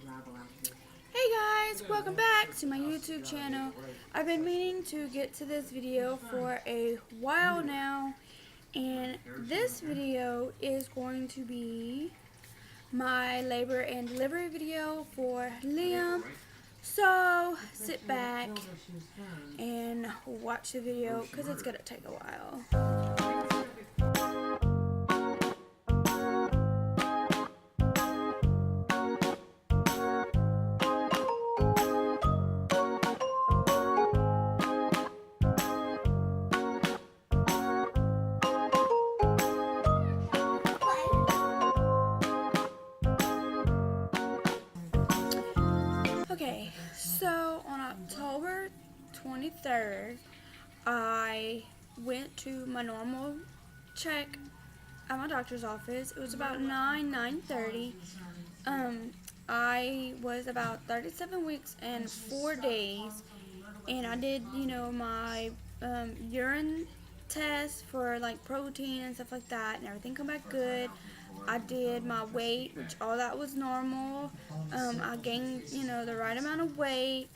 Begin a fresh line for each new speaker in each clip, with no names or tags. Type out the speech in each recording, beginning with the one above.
Hey guys, welcome back to my YouTube channel. I've been meaning to get to this video for a while now, and this video is going to be my labor and delivery video for Liam. So sit back and watch the video because it's gonna take a while. Okay, so on October 23rd, I went to my normal check at my doctor's office. It was about 9:30. I was about 37 weeks and 4 days, and I did, my urine test for like protein and stuff like that, and everything come back good. I did my weight, which all that was normal. I gained, the right amount of weight.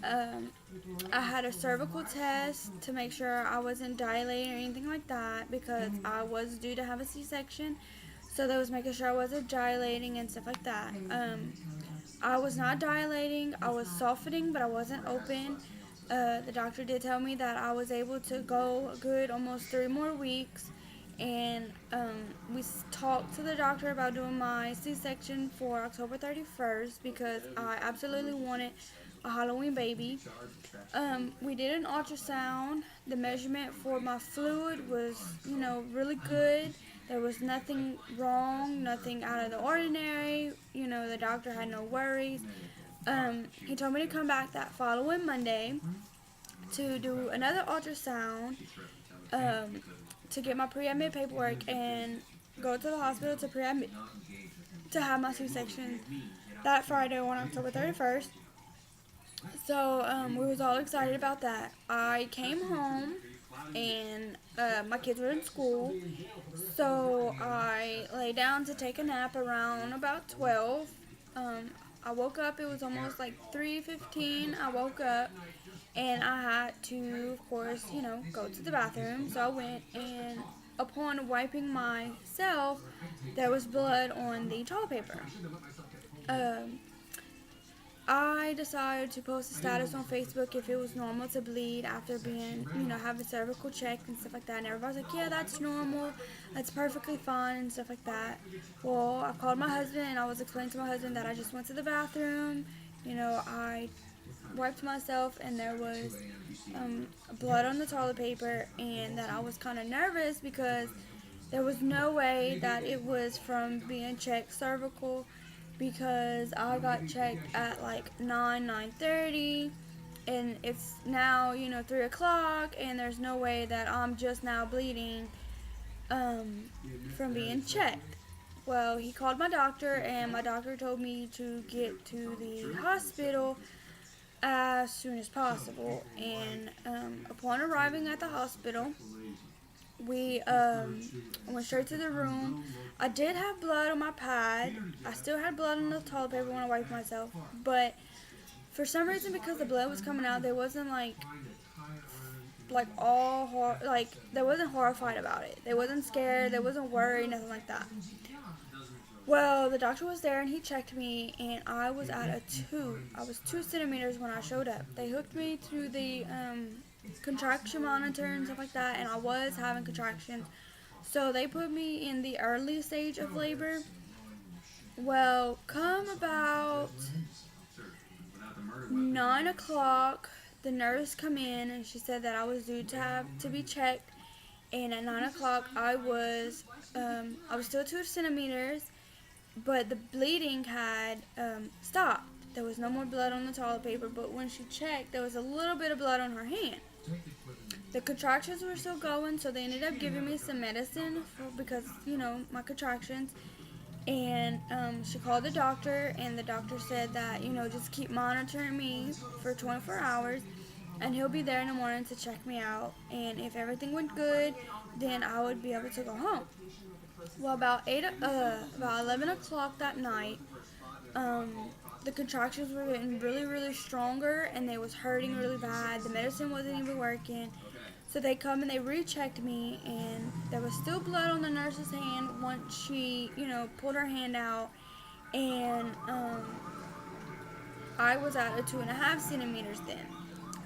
I had a cervical test to make sure I wasn't dilating or anything like that because I was due to have a C-section. So that was making sure I wasn't dilating and stuff like that. I was not dilating. I was softening, but I wasn't open. The doctor did tell me that I was able to go a good almost 3 more weeks. And we talked to the doctor about doing my C-section for October 31st because I absolutely wanted a Halloween baby. We did an ultrasound. The measurement for my fluid was, really good. There was nothing wrong, nothing out of the ordinary. The doctor had no worries. He told me to come back that following Monday to do another ultrasound, to get my pre-admit paperwork and go to the hospital to pre-admit to have my C-section that Friday on October 31st. So we was all excited about that. I came home and my kids were in school, so I lay down to take a nap around about 12. I woke up, it was almost like 3:15. I woke up and I had to, of course, go to the bathroom. So I went, and upon wiping myself, there was blood on the toilet paper. I decided to post a status on Facebook if it was normal to bleed after being, having cervical check and stuff like that. And everybody's like, yeah, that's normal. That's perfectly fine and stuff like that. Well, I called my husband and I was explaining to my husband that I just went to the bathroom. I wiped myself and there was blood on the toilet paper, and that I was kind of nervous because there was no way that it was from being checked cervical, because I got checked at like 9:30, and it's now 3 o'clock, and there's no way that I'm just now bleeding from being checked. Well, he called my doctor, and my doctor told me to get to the hospital as soon as possible. And upon arriving at the hospital, we went straight to the room. I did have blood on my pad. I still had blood on the toilet paper when I wiped myself, but for some reason, because the blood was coming out, they wasn't they wasn't horrified about it. They wasn't scared. They wasn't worried. Nothing like that. Well, the doctor was there and he checked me, and I was at a 2. I was 2 centimeters when I showed up. They hooked me to the contraction monitor and stuff like that, and I was having contractions. So they put me in the early stage of labor. Well, come about 9 o'clock, the nurse come in and she said that I was due to be checked. And at 9 o'clock, I was still 2 centimeters, but the bleeding had stopped. There was no more blood on the toilet paper, but when she checked, there was a little bit of blood on her hand. The contractions were still going, so they ended up giving me some medicine because, my contractions. And she called the doctor, and the doctor said that, just keep monitoring me for 24 hours, and he'll be there in the morning to check me out. And if everything went good, then I would be able to go home. Well, about 11 o'clock that night, the contractions were getting really, really stronger, and they was hurting really bad. The medicine wasn't even working. So they come and they rechecked me, and there was still blood on the nurse's hand once she, pulled her hand out. And I was at a 2.5 centimeters then.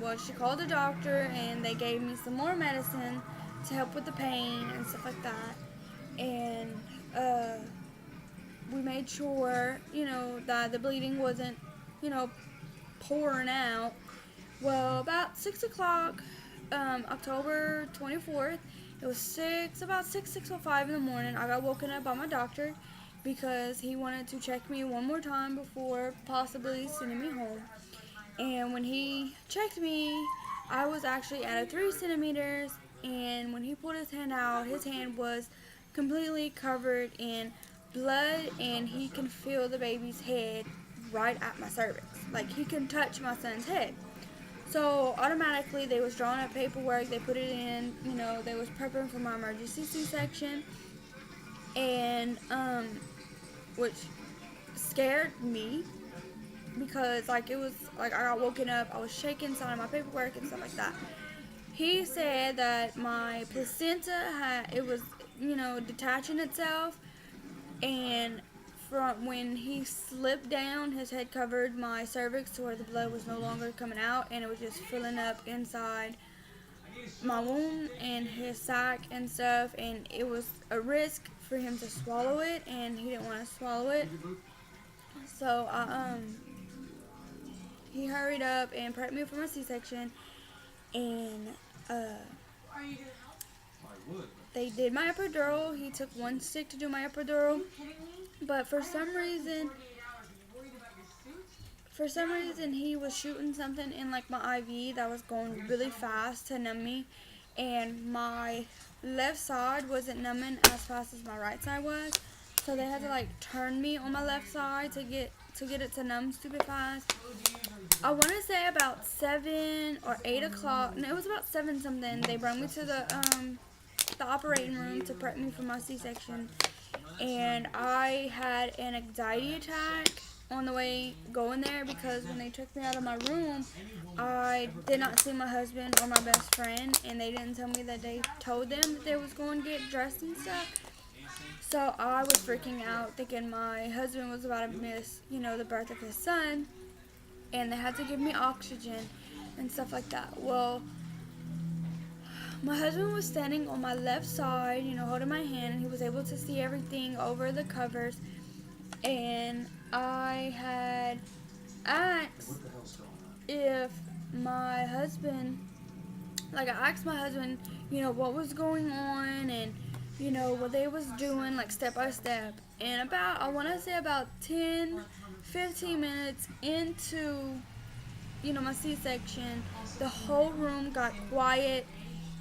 Well, she called the doctor, and they gave me some more medicine to help with the pain and stuff like that. And we made sure, that the bleeding wasn't, pouring out. Well, about 6 o'clock, October 24th, it was about 6:05 in the morning. I got woken up by my doctor because he wanted to check me one more time before possibly sending me home. And when he checked me, I was actually at a 3 centimeters, and when he pulled his hand out, his hand was completely covered in blood, and he can feel the baby's head right at my cervix. Like, he can touch my son's head. So automatically they was drawing up paperwork, they put it in, they was prepping for my emergency C-section, and which scared me because it was like I got woken up, I was shaking, signing my paperwork and stuff like that. He said that my placenta it was detaching itself, and from when he slipped down, his head covered my cervix to where the blood was no longer coming out, and it was just filling up inside my womb and his sac and stuff, and it was a risk for him to swallow it, and he didn't want to swallow it. So he hurried up and prepped me for my C-section, and they did my epidural. He took one stick to do my epidural, but for some reason he was shooting something in my IV that was going really fast to numb me, and my left side wasn't numbing as fast as my right side was, so they had to turn me on my left side to get it to numb stupid fast. I want to say about 7 or 8 o'clock. No, it was about 7 something. They brought me to the operating room to prep me for my C-section, and I had an anxiety attack on the way going there because when they took me out of my room, I did not see my husband or my best friend, and they didn't tell me that they told them that they was going to get dressed and stuff. So I was freaking out, thinking my husband was about to miss, the birth of his son, and they had to give me oxygen and stuff like that. Well, my husband was standing on my left side, holding my hand, and he was able to see everything over the covers. And I had asked if my husband, I asked my husband, what was going on and, what they was doing, step by step. And I want to say about 10, 15 minutes into, my C-section, the whole room got quiet.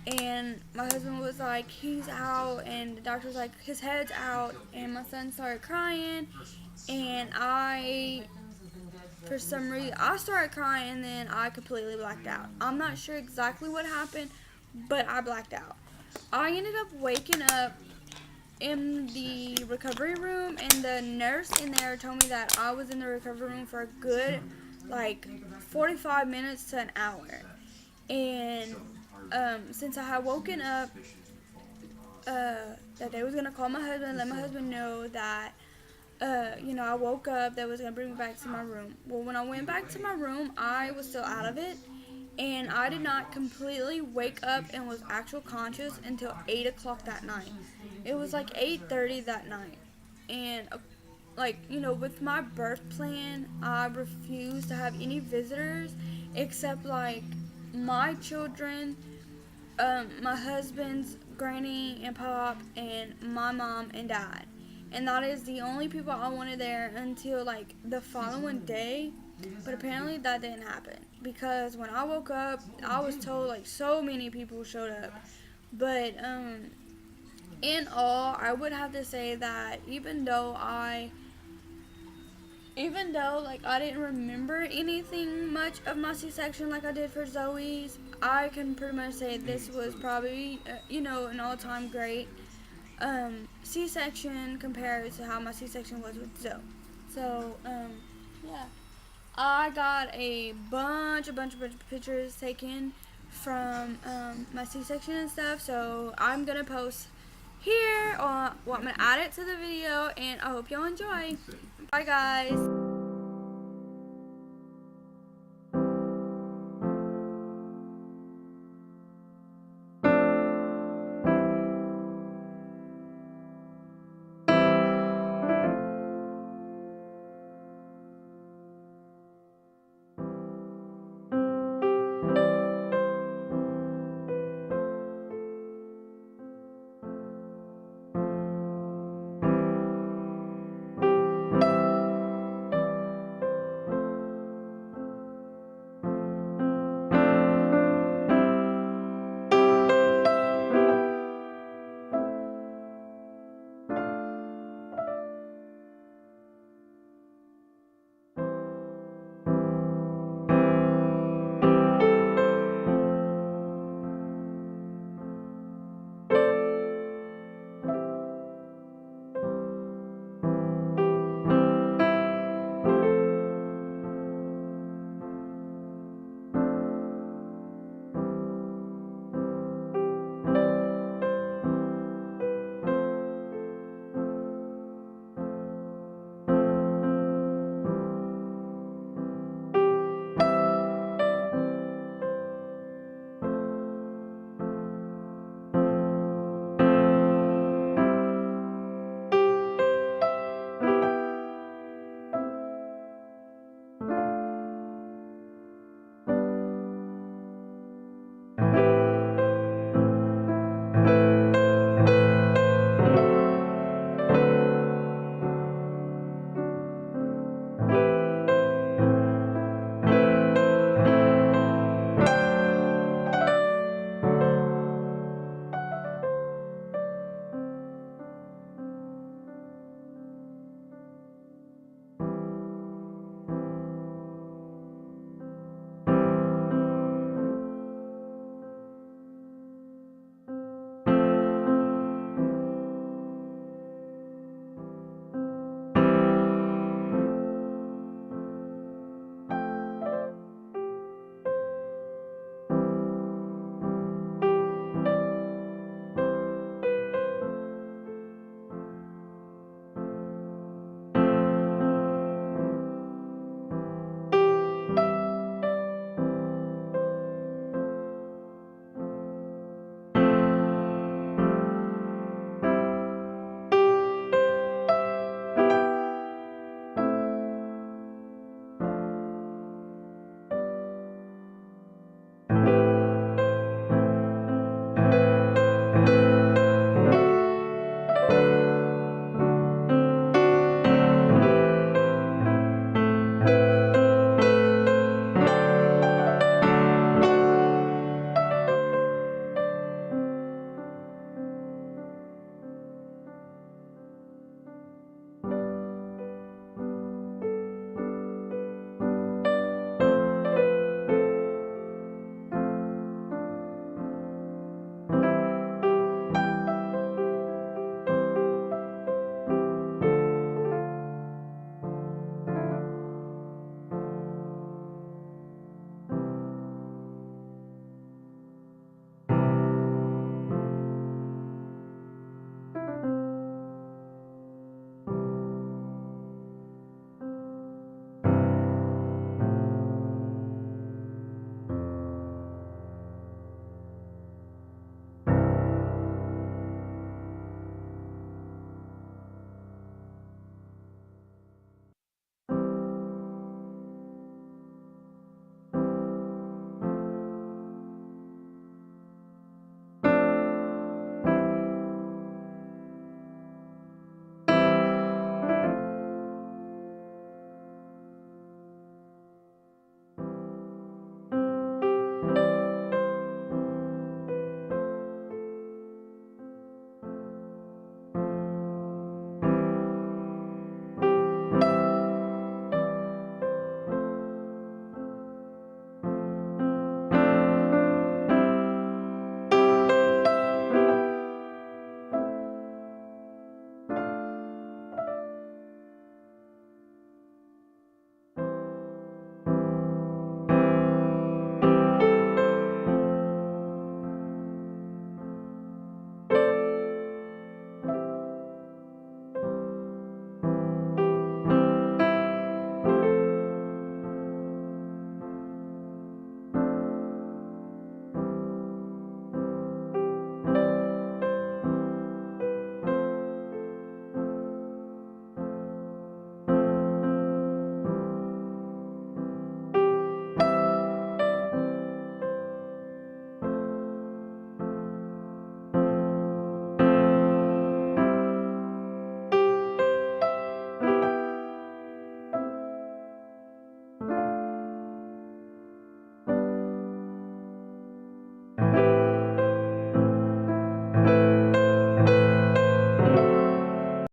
And my husband was like, he's out, and the doctor was like, his head's out, and my son started crying, and for some reason, I started crying, and then I completely blacked out. I'm not sure exactly what happened, but I blacked out. I ended up waking up in the recovery room, and the nurse in there told me that I was in the recovery room for a good, 45 minutes to an hour. And since I had woken up, that they was going to call my husband, let my husband know that, I woke up, they was going to bring me back to my room. Well, when I went back to my room, I was still out of it, and I did not completely wake up and was actual conscious until 8 o'clock that night. It was 8:30 that night, and with my birth plan, I refused to have any visitors except my children, my husband's granny and pop, and my mom and dad. And that is the only people I wanted there until the following day. But apparently that didn't happen, because when I woke up, I was told so many people showed up. But in all, I would have to say that even though I didn't remember anything much of my C-section like I did for Zoe's, I can pretty much say this was probably, an all-time great C-section compared to how my C-section was with Zoe. So, yeah. I got a bunch of pictures taken from my C-section and stuff, so I'm gonna post here, well, I'm gonna add it to the video, and I hope y'all enjoy. Bye guys.